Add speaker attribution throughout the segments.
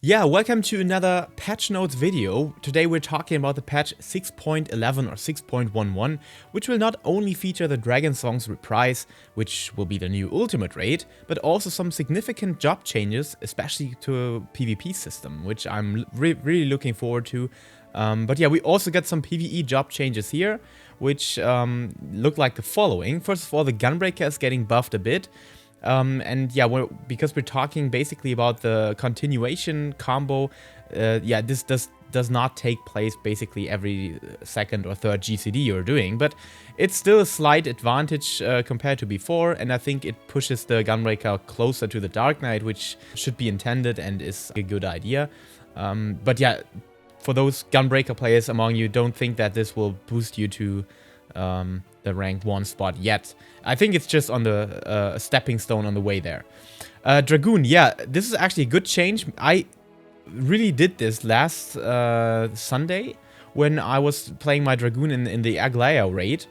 Speaker 1: Yeah, welcome to another patch notes video. Today we're talking about the patch 6.11 or 6.11, which will not only feature the Dragon Songs Reprise, which will be the new ultimate raid, but also some significant job changes, especially to a PvP system, which I'm really looking forward to. But yeah, we also got some PvE job changes here, which look like the following. First of all, the Gunbreaker is getting buffed a bit. And yeah, because we're talking basically about the continuation combo, yeah, this does not take place basically every second or third GCD you're doing, but it's still a slight advantage compared to before, and I think it pushes the Gunbreaker closer to the Dark Knight, which should be intended and is a good idea. But yeah, for those Gunbreaker players among you, don't think that this will boost you to the ranked 1 spot yet. I think it's just on the stepping stone on the way there. Dragoon, yeah, this is actually a good change. I really did this last Sunday when I was playing my Dragoon in the Aglaya raid.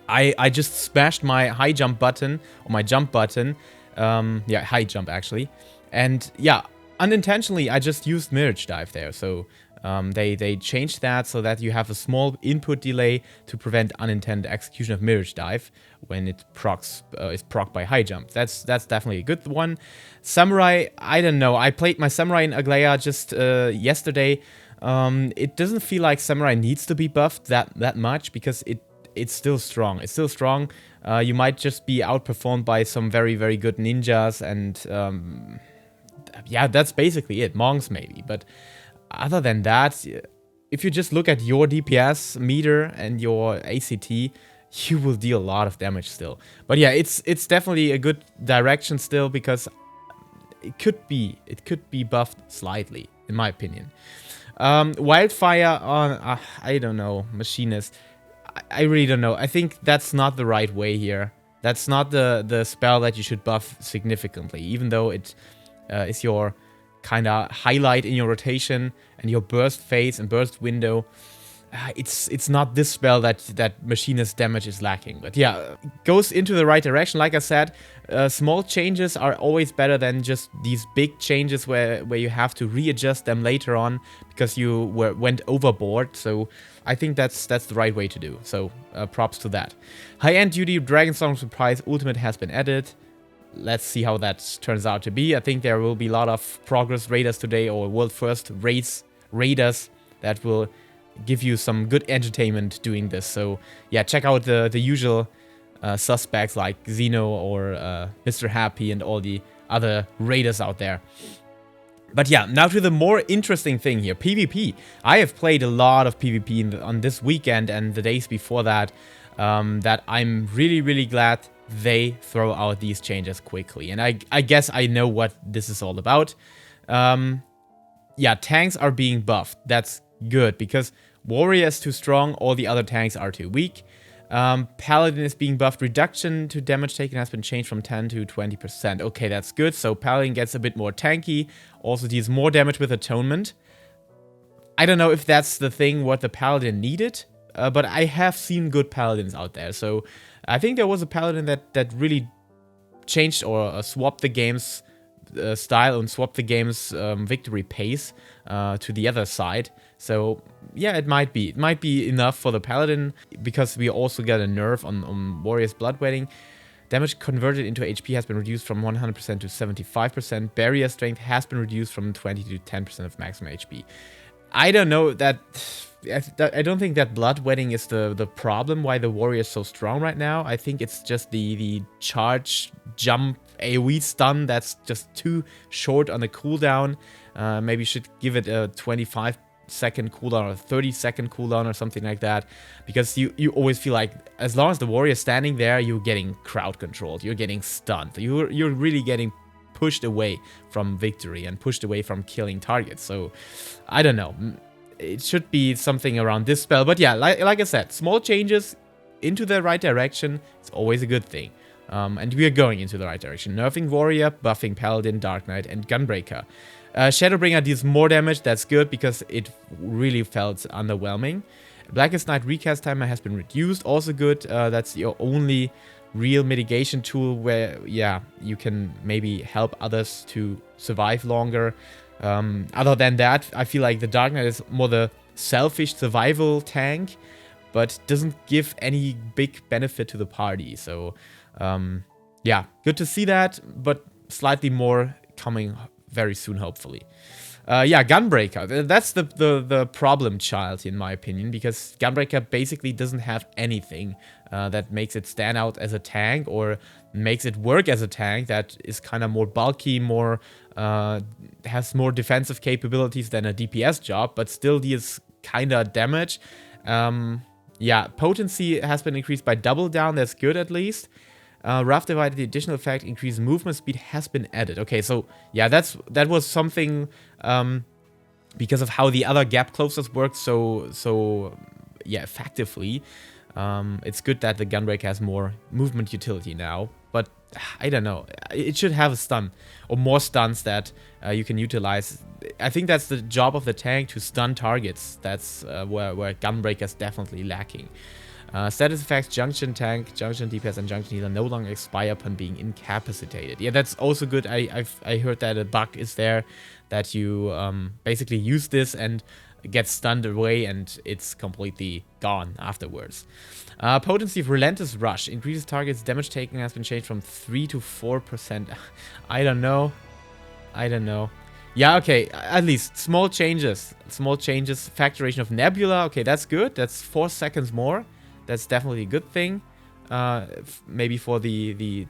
Speaker 1: I just smashed my high jump button, or my jump button, yeah, high jump actually, and yeah, unintentionally I just used Mirage Dive there, so they changed that so that you have a small input delay to prevent unintended execution of Mirage Dive when it is procced by high jump. That's definitely a good one. Samurai, I don't know. I played my Samurai in Aglaya just yesterday. It doesn't feel like Samurai needs to be buffed that much because it's still strong. It's still strong. You might just be outperformed by some very good ninjas, and yeah, that's basically it. Monks maybe, but other than that, if you just look at your DPS meter and your ACT, you will deal a lot of damage still. But yeah, it's definitely a good direction still, because it could be buffed slightly, in my opinion. Wildfire on I don't know, Machinist. I really don't know. I think that's not the right way here. That's not the spell that you should buff significantly, even though it is your kind of highlight in your rotation and your burst phase and burst window. It's not this spell that Machinist damage is lacking. But yeah, goes into the right direction. Like I said, small changes are always better than just these big changes where you have to readjust them later on because you went overboard. So I think that's the right way to do. So props to that. High-end duty Dragon Song Surprise Ultimate has been added. Let's see how that turns out to be. I think there will be a lot of progress raiders today, or world first raiders that will give you some good entertainment doing this. So yeah, check out the usual suspects like Xeno or Mr. Happy and all the other raiders out there. But yeah, now to the more interesting thing here, PvP. I have played a lot of PvP on this weekend and the days before that, that I'm really glad they throw out these changes quickly. And I guess I know what this is all about. Yeah, tanks are being buffed. That's good, because Warrior is too strong, all the other tanks are too weak. Paladin is being buffed. Reduction to damage taken has been changed from 10 to 20%. Okay, that's good. So Paladin gets a bit more tanky. Also deals more damage with Atonement. I don't know if that's the thing what the Paladin needed, but I have seen good Paladins out there. So I think there was a Paladin that really changed or swapped the game's style and swapped the game's victory pace to the other side. So yeah, it might be enough for the Paladin, because we also got a nerf on Warrior's Bloodwedding. Damage converted into HP has been reduced from 100% to 75%. Barrier strength has been reduced from 20 to 10% of maximum HP. I don't know that. I don't think that Bloodwedding is the problem why the Warrior is so strong right now. I think it's just the charge, jump, AoE stun that's just too short on the cooldown. Maybe you should give it a 25-second cooldown or 30-second cooldown or something like that. Because you always feel like as long as the Warrior is standing there, you're getting crowd controlled. You're getting stunned. You're really getting pushed away from victory and pushed away from killing targets. So I don't know. It should be something around this spell. But yeah, like I said, small changes into the right direction is always a good thing. And we are going into the right direction. Nerfing Warrior, buffing Paladin, Dark Knight, and Gunbreaker. Shadowbringer deals more damage. That's good, because it really felt underwhelming. Blackest Night recast timer has been reduced. Also good. That's your only real mitigation tool where, yeah, you can maybe help others to survive longer. Other than that, I feel like the Dark Knight is more the selfish survival tank, but doesn't give any big benefit to the party. So, yeah, good to see that, but slightly more coming very soon, hopefully. Yeah, Gunbreaker. That's the problem child, in my opinion, because Gunbreaker basically doesn't have anything that makes it stand out as a tank or makes it work as a tank that is kind of more bulky, more has more defensive capabilities than a DPS job, but still deals kind of damage. Yeah, potency has been increased by double down. That's good, at least. Rough divided, the additional effect, increased movement speed has been added. Okay, so yeah, that was something because of how the other gap closers work so yeah, effectively. It's good that the Gunbreaker has more movement utility now, but I don't know. It should have a stun or more stuns that you can utilize. I think that's the job of the tank, to stun targets. That's where Gunbreaker is definitely lacking. Status effects, Junction Tank, Junction DPS, and Junction Healer no longer expire upon being incapacitated. Yeah, that's also good. I heard that a bug is there that you basically use this and get stunned away and it's completely gone afterwards. Potency of Relentless Rush. Increases targets damage taken has been changed from 3 to 4%. I don't know. Yeah, okay, at least small changes. Factoration of Nebula. Okay, that's good. That's 4 seconds more. That's definitely a good thing. Maybe for the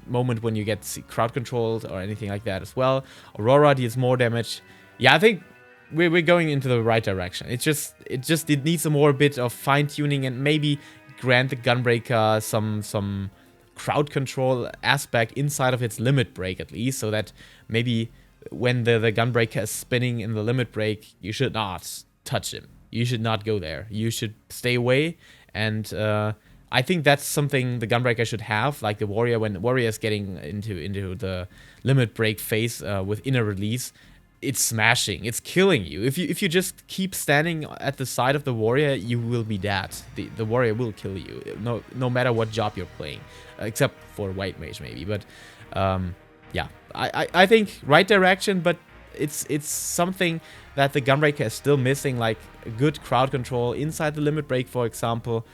Speaker 1: moment when you get crowd controlled or anything like that as well. Aurora deals more damage. Yeah, I think we're going into the right direction. It needs a more bit of fine tuning and maybe grant the Gunbreaker some crowd control aspect inside of its limit break, at least, so that maybe when the Gunbreaker is spinning in the limit break, you should not touch him. You should not go there. You should stay away. And I think that's something the Gunbreaker should have, like the Warrior. When the Warrior is getting into the limit break phase with inner release, it's smashing. It's killing you. If you just keep standing at the side of the Warrior, you will be dead. The Warrior will kill you, no matter what job you're playing, except for White Mage maybe. But yeah, I think right direction, but it's something that the Gunbreaker is still missing, like good crowd control inside the limit break, for example.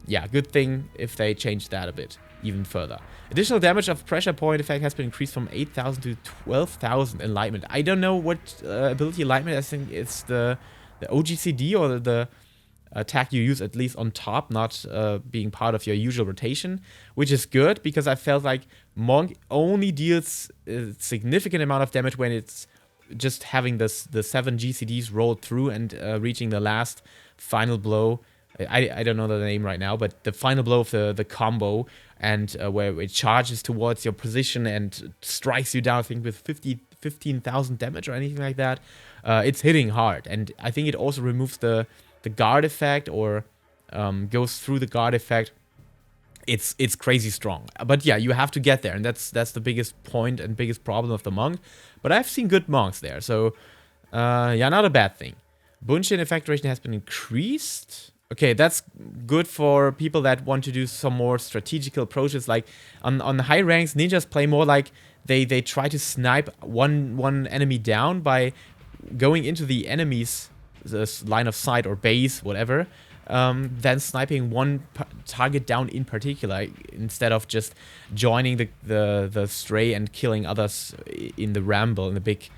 Speaker 1: Yeah, good thing if they change that a bit even further. Additional damage of pressure point effect has been increased from 8,000 to 12,000 enlightenment. I don't know what ability enlightenment. I think it's the OGCD or the attack you use, at least on top, not being part of your usual rotation, which is good because I felt like Monk only deals a significant amount of damage when it's just having the 7 GCDs rolled through and reaching the last final blow. I don't know the name right now, but the final blow of the combo, and where it charges towards your position and strikes you down, I think with 15,000 damage or anything like that. It's hitting hard, and I think it also removes the guard effect, or goes through the guard effect. It's crazy strong. But yeah, you have to get there, and that's the biggest point and biggest problem of the monk. But I've seen good monks there, so yeah, not a bad thing. Bunshin effect duration has been increased. Okay, that's good for people that want to do some more strategical approaches. Like on the high ranks, ninjas play more like they try to snipe one enemy down by going into the enemy's line of sight or base, whatever, then sniping one target down in particular, instead of just joining the stray and killing others in the ramble, in the big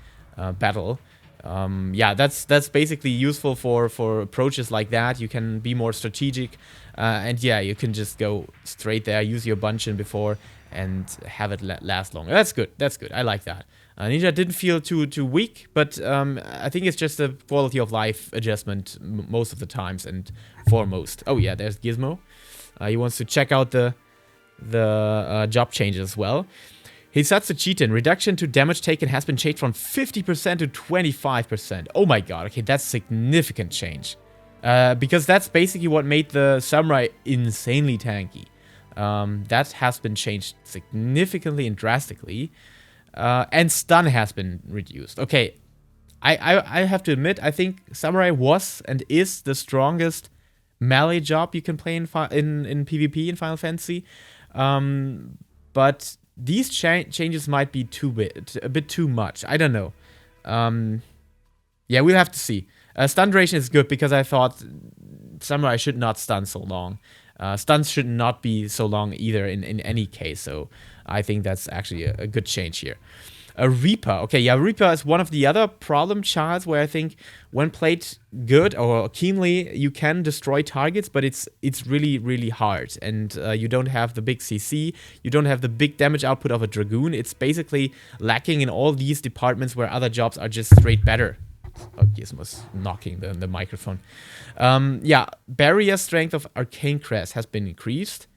Speaker 1: battle. Yeah, that's basically useful for approaches like that. You can be more strategic, and yeah, you can just go straight there, use your Bunshin before, and have it last longer. That's good. I like that. Ninja didn't feel too weak, but I think it's just a quality of life adjustment most of the times and foremost. Oh yeah, there's Gizmo. He wants to check out the job changes as well. Hisatsu Chitin, reduction to damage taken has been changed from 50% to 25%. Oh my god, okay, that's significant change. Because that's basically what made the Samurai insanely tanky. That has been changed significantly and drastically. And stun has been reduced. Okay, I have to admit, I think Samurai was and is the strongest melee job you can play in PvP in Final Fantasy. But these changes might be a bit too much. I don't know. Yeah, we'll have to see. Stun duration is good because I thought Samurai should not stun so long. Stuns should not be so long either in any case, so I think that's actually a good change here. Reaper. Okay, yeah, Reaper is one of the other problem childs where I think when played good or keenly, you can destroy targets, but it's really, really hard. And you don't have the big CC, you don't have the big damage output of a Dragoon. It's basically lacking in all these departments where other jobs are just straight better. Oh, Gizmo's knocking the microphone. Yeah, barrier strength of Arcane Crest has been increased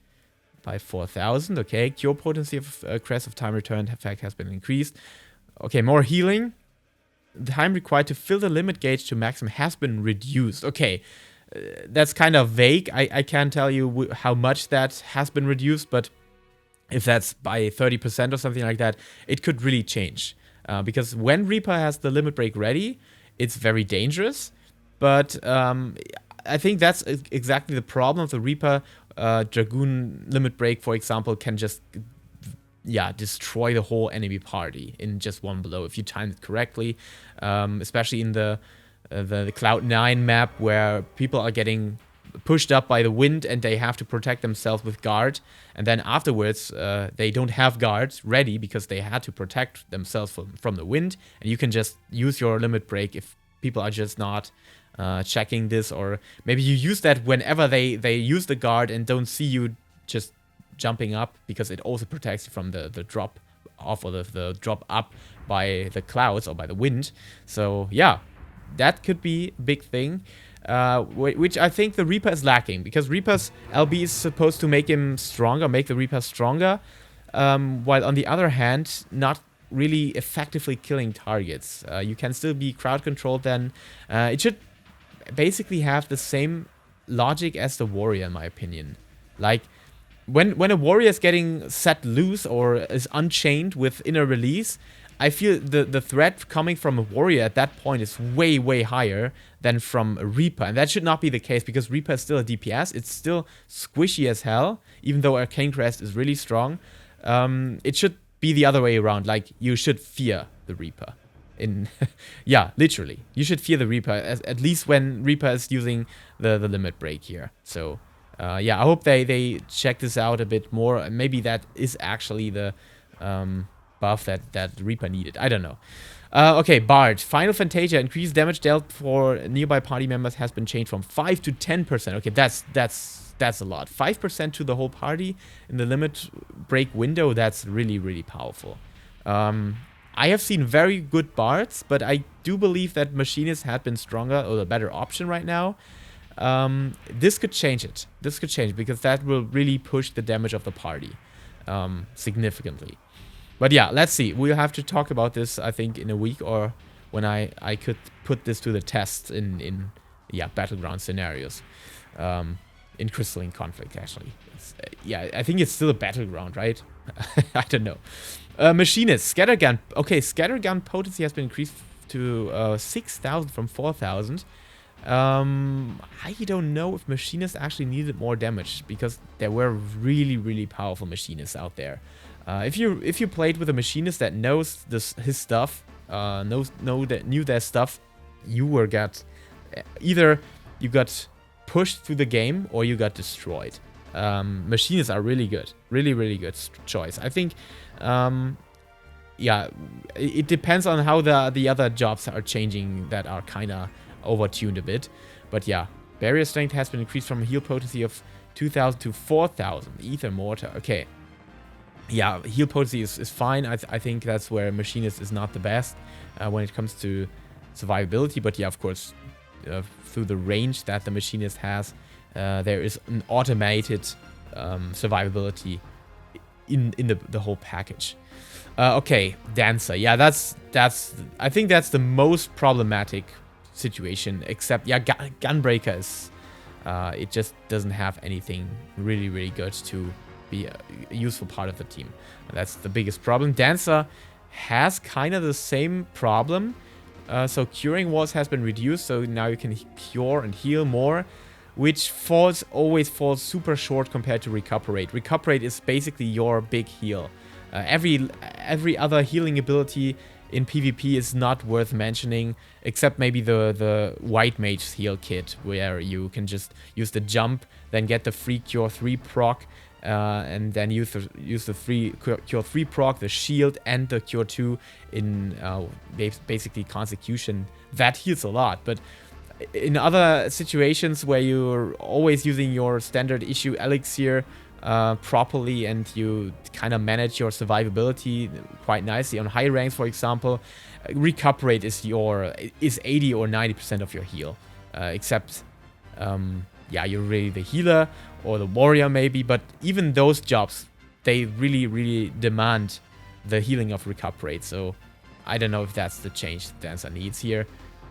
Speaker 1: by 4,000. Okay, cure potency of Crest of time returned effect has been increased. Okay, more healing. The time required to fill the limit gauge to maximum has been reduced. Okay, that's kind of vague. I can't tell you how much that has been reduced, but if that's by 30% or something like that, it could really change. Because when Reaper has the limit break ready, it's very dangerous. But I think that's exactly the problem of the Reaper. Dragoon limit break, for example, can just destroy the whole enemy party in just one blow if you time it correctly, especially in the Cloud 9 map where people are getting pushed up by the wind and they have to protect themselves with guard, and then afterwards they don't have guards ready because they had to protect themselves from the wind, and you can just use your limit break if people are just not checking this, or maybe you use that whenever they use the guard and don't see you just jumping up, because it also protects you from the drop off or the drop up by the clouds or by the wind. So yeah, that could be a big thing, which I think the Reaper is lacking, because Reaper's LB is supposed to make him stronger, make the Reaper stronger, while on the other hand not really effectively killing targets. You can still be crowd controlled then. It should basically have the same logic as the warrior, in my opinion. Like when a warrior is getting set loose or is unchained with inner release, I feel the threat coming from a warrior at that point is way higher than from a Reaper, and that should not be the case, because Reaper is still a DPS. It's still squishy as hell, even though Arcane Crest is really strong. It should be the other way around. Like, you should fear the Reaper. Yeah, literally, you should fear the Reaper, at least when Reaper is using the limit break here. So yeah, I hope they check this out a bit more. Maybe that is actually the buff that Reaper needed. I don't know. Okay, Bard. Final Fantasia, increased damage dealt for nearby party members has been changed from 5 to 10%. Okay, that's a lot. 5% to the whole party in the limit break window. That's really powerful. I have seen very good bards, but I do believe that Machinists had been stronger or a better option right now. This could change it. This could change, because that will really push the damage of the party significantly. But yeah, let's see. We'll have to talk about this, I think, in a week, or when I could put this to the test in battleground scenarios. In Crystalline Conflict, actually. Yeah, I think it's still a battleground, right? I don't know. Machinist, Scattergun. Okay, Scattergun potency has been increased to 6,000 from 4,000. I don't know if Machinists actually needed more damage, because there were really powerful Machinists out there. If you played with a Machinist that knows his stuff, knew their stuff, you either you got pushed through the game or you got destroyed. Machinists are really good, really good choice. I think, yeah, it depends on how the other jobs are changing that are kind of overtuned a bit. But yeah, barrier strength has been increased from a heal potency of 2,000 to 4,000. Ether Mortar. Okay. Yeah, heal potency is fine. I think that's where Machinist is not the best when it comes to survivability. But yeah, of course, through the range that the Machinist has, there is an automated survivability in the whole package. Okay, Dancer. Yeah, I think that's the most problematic situation. Except, yeah, Gunbreaker is it just doesn't have anything really good to be a useful part of the team. That's the biggest problem. Dancer has kind of the same problem. So curing walls has been reduced, so now you can cure and heal more, which always falls super short compared to Recuperate. Recuperate is basically your big heal. Every other healing ability in PvP is not worth mentioning, except maybe the White Mage heal kit, where you can just use the jump, then get the free Cure 3 proc, and then use the free Cure 3 proc, the shield, and the Cure 2 in basically Consecution. That heals a lot, but in other situations where you're always using your standard issue elixir properly, and you kind of manage your survivability quite nicely on high ranks, for example, recuperate is 80 or 90% of your heal, except yeah, you're really the healer or the warrior maybe, but even those jobs, they really demand the healing of recuperate. So I don't know if that's the change that Dancer needs here.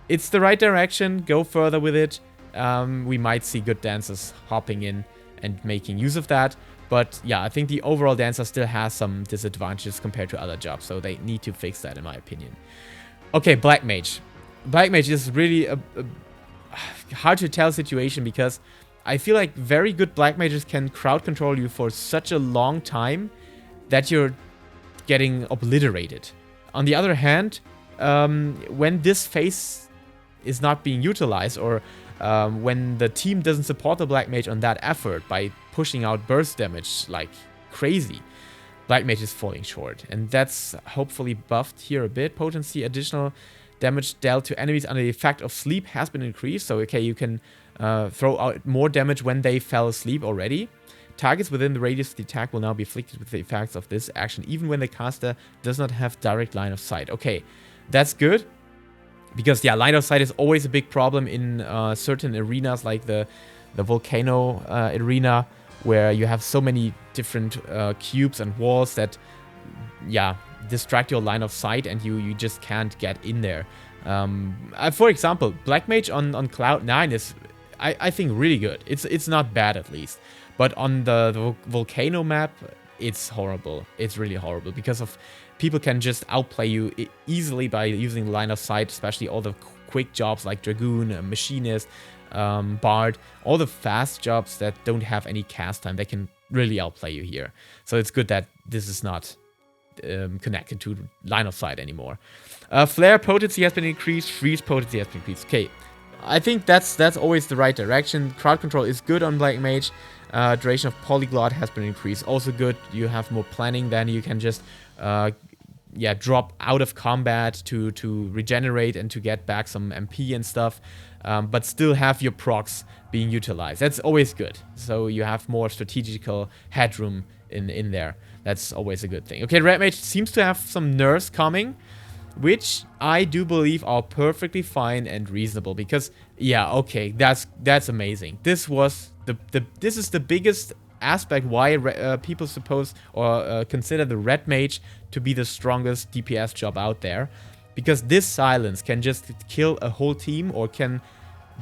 Speaker 1: It's the right direction, go further with it. We might see good dancers hopping in and making use of that. But yeah, I think the overall dancer still has some disadvantages compared to other jobs, so they need to fix that in my opinion. Okay, Black Mage. Black Mage is really a hard to tell situation, because I feel like very good Black Mages can crowd control you for such a long time that you're getting obliterated. On the other hand, when this phase is not being utilized, or when the team doesn't support the Black Mage on that effort by pushing out burst damage like crazy, Black Mage is falling short. And that's hopefully buffed here a bit. Potency, additional damage dealt to enemies under the effect of sleep has been increased. So, okay, you can throw out more damage when they fell asleep already. Targets within the radius of the attack will now be afflicted with the effects of this action, even when the caster does not have direct line of sight. Okay, that's good. Because, yeah, line of sight is always a big problem in certain arenas, like the Volcano arena, where you have so many different cubes and walls that, yeah, distract your line of sight, and you just can't get in there. For example, Black Mage on Cloud 9 is, I think, really good. It's not bad, at least. But on the Volcano map, it's horrible. It's really horrible, because of people can just outplay you easily by using line of sight, especially all the quick jobs like Dragoon, Machinist, Bard, all the fast jobs that don't have any cast time. They can really outplay you here. So it's good that this is not connected to line of sight anymore. Flare potency has been increased, freeze potency has been increased. Okay, I think that's always the right direction. Crowd control is good on Black Mage. Duration of Polyglot has been increased, also good. You have more planning, then you can just yeah, drop out of combat to regenerate and to get back some MP and stuff, but still have your procs being utilized. That's always good. So you have more strategical headroom in there. That's always a good thing. Okay, Red Mage seems to have some nerfs coming, which I do believe are perfectly fine and reasonable, because yeah, okay, that's amazing. This was this is the biggest aspect why people suppose or consider the Red Mage to be the strongest DPS job out there, because this silence can just kill a whole team, or can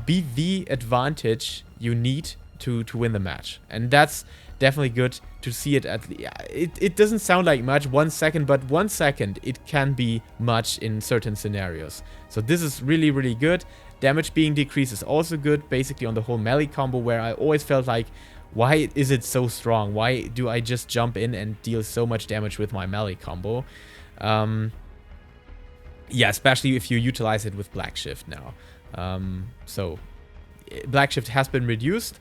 Speaker 1: be the advantage you need to win the match. And that's definitely good to see it at it doesn't sound like much, 1 second, but 1 second it can be much in certain scenarios. So this is really good. Damage being decreased is also good, basically on the whole melee combo, where I always felt like, why is it so strong? Why do I just jump in and deal so much damage with my melee combo? Yeah, especially if you utilize it with Black Shift now. So Black Shift has been reduced,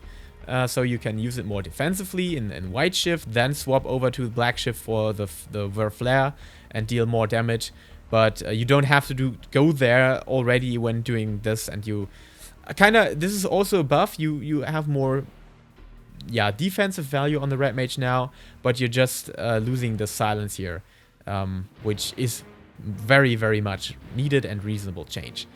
Speaker 1: so you can use it more defensively in White Shift, then swap over to Black Shift for the Flare and deal more damage. But you don't have to go there already when doing this, and you this is also a buff. You have more, yeah, defensive value on the Red Mage now, but you're just losing the silence here, which is very much needed and reasonable change.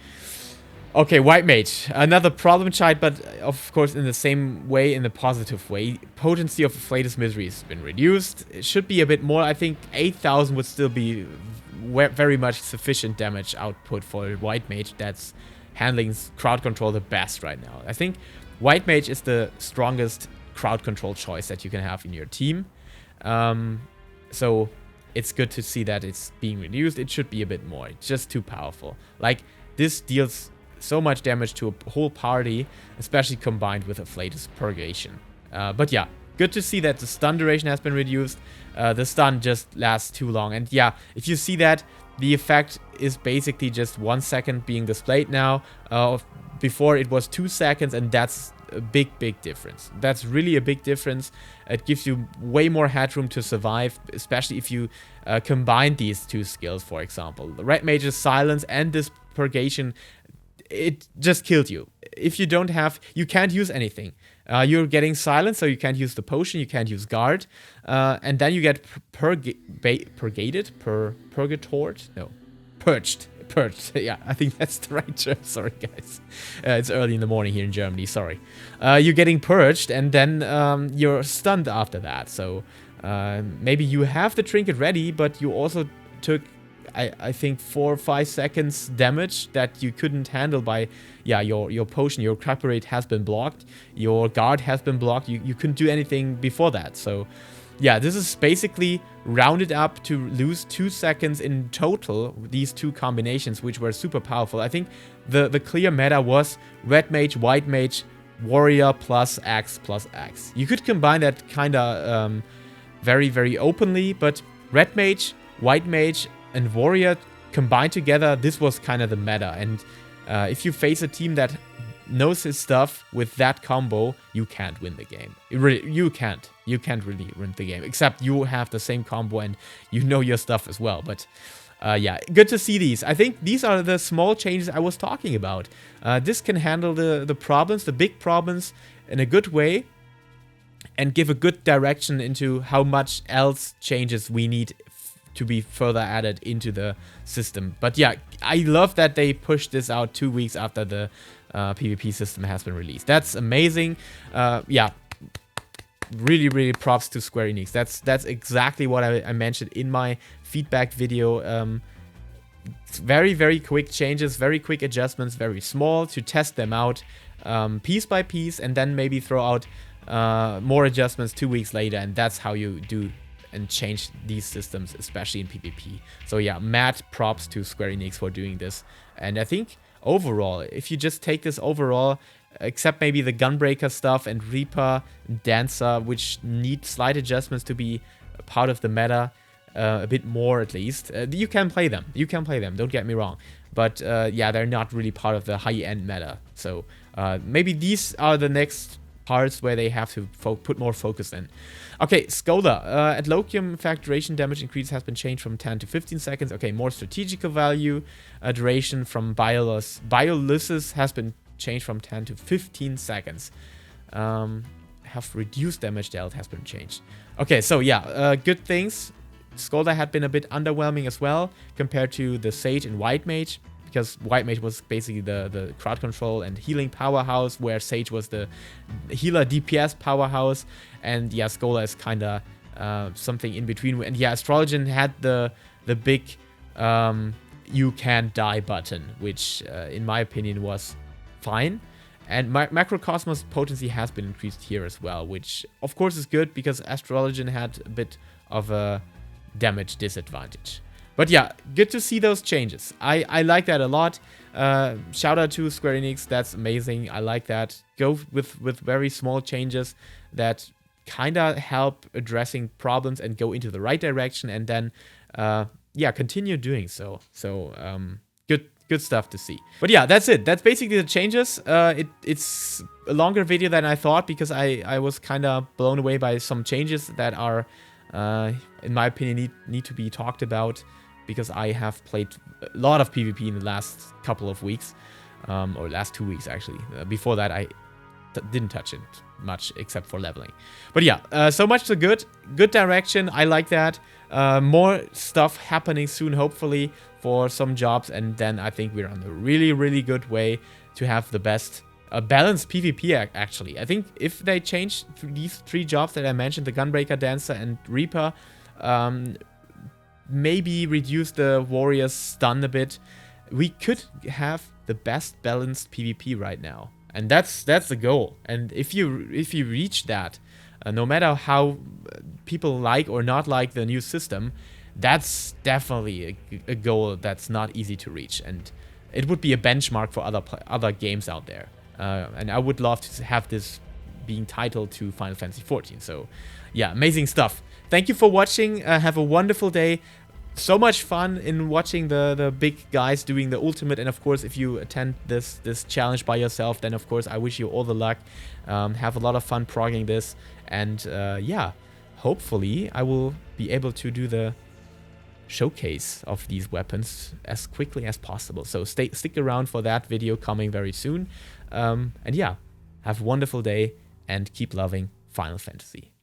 Speaker 1: Okay, White Mage, another problem child, but of course in the same way, in the positive way. Potency of Afflatus Misery has been reduced. It should be a bit more. I think 8,000 would still be very much sufficient damage output for White Mage that's handling crowd control the best right now. I think White Mage is the strongest crowd control choice that you can have in your team. So it's good to see that it's being reduced. It should be a bit more. It's just too powerful. Like, this deals so much damage to a whole party, especially combined with Afflatus Purgation. But yeah, good to see that the stun duration has been reduced. The stun just lasts too long. And yeah, if you see that, the effect is basically just 1 second being displayed now. Before it was 2 seconds, and that's a big difference. That's really a big difference. It gives you way more headroom to survive, especially if you combine these two skills, for example. The Red Mage's silence and this purgation, it just killed you. If you don't have, you can't use anything. You're getting silence, so you can't use the potion, you can't use guard, and then you get purgatored? No, purged. Yeah, I think that's the right term. Sorry, guys. It's early in the morning here in Germany. Sorry. You're getting purged, and then you're stunned after that. So maybe you have the trinket ready, but you also took, I think, 4 or 5 seconds damage that you couldn't handle by, yeah, your potion. Your crack rate has been blocked. Your guard has been blocked. You couldn't do anything before that. So yeah, this is basically rounded up to lose 2 seconds in total, these two combinations, which were super powerful. I think the clear meta was Red Mage, White Mage, Warrior plus Axe plus Axe. You could combine that kind of very openly, but Red Mage, White Mage, and Warrior combined together, this was kind of the meta. And if you face a team that knows his stuff with that combo, you can't win the game. You can't really win the game, except you have the same combo and you know your stuff as well. But yeah, good to see these. I think these are the small changes I was talking about. This can handle the problems, the big problems, in a good way, and give a good direction into how much else changes we need to be further added into the system. But yeah, I love that they pushed this out 2 weeks after the PvP system has been released. That's amazing. Yeah, really props to Square Enix. That's exactly what I mentioned in my feedback video. Very quick changes, very quick adjustments, very small, to test them out piece by piece, and then maybe throw out more adjustments 2 weeks later. And that's how you do and change these systems, especially in PvP. So yeah, mad props to Square Enix for doing this. And I think overall, if you just take this overall, except maybe the Gunbreaker stuff and Reaper, Dancer, which need slight adjustments to be a part of the meta, a bit more at least, you can play them. You can play them, don't get me wrong. But yeah, they're not really part of the high-end meta. So maybe these are the next parts where they have to put more focus in. Okay, Scholar. At Lokium, in fact, duration damage increase has been changed from 10 to 15 seconds. Okay, more strategical value. Duration from Biolysis has been changed from 10 to 15 seconds. Have reduced damage dealt has been changed. Okay, so yeah, good things. Scholar had been a bit underwhelming as well compared to the Sage and White Mage, because White Mage was basically the crowd control and healing powerhouse, where Sage was the healer DPS powerhouse, and yeah, Scholar is kind of something in between. And yeah, Astrologian had the big you can't die button, which in my opinion was fine. And Macrocosmos potency has been increased here as well, which of course is good because Astrologian had a bit of a damage disadvantage. But yeah, good to see those changes. I like that a lot. Shout out to Square Enix, that's amazing. I like that. Go with very small changes that kind of help addressing problems and go into the right direction, and then yeah, continue doing so. So good stuff to see. But yeah, that's it. That's basically the changes. It's a longer video than I thought because I was kind of blown away by some changes that are, in my opinion, need to be talked about, because I have played a lot of PvP in the last couple of weeks, or last 2 weeks actually. Before that, I didn't touch it much except for leveling. But yeah, so much so good direction. I like that. More stuff happening soon, hopefully, for some jobs, and then I think we're on a really good way to have the best balanced PvP. Actually, I think if they change these 3 jobs that I mentioned, the Gunbreaker, Dancer, and Reaper, maybe reduce the Warrior's stun a bit, we could have the best balanced PvP right now, and that's the goal. And if you reach that, no matter how people like or not like the new system, that's definitely a goal that's not easy to reach, and it would be a benchmark for other games out there. And I would love to have this being titled to Final Fantasy XIV. So yeah, amazing stuff. Thank you for watching. Have a wonderful day. so much fun in watching the big guys doing the ultimate, and of course if you attend this challenge by yourself, then of course I wish you all the luck. Have a lot of fun progging this, and yeah, hopefully I will be able to do the showcase of these weapons as quickly as possible. So stick around for that video coming very soon. And yeah, have a wonderful day and keep loving Final Fantasy.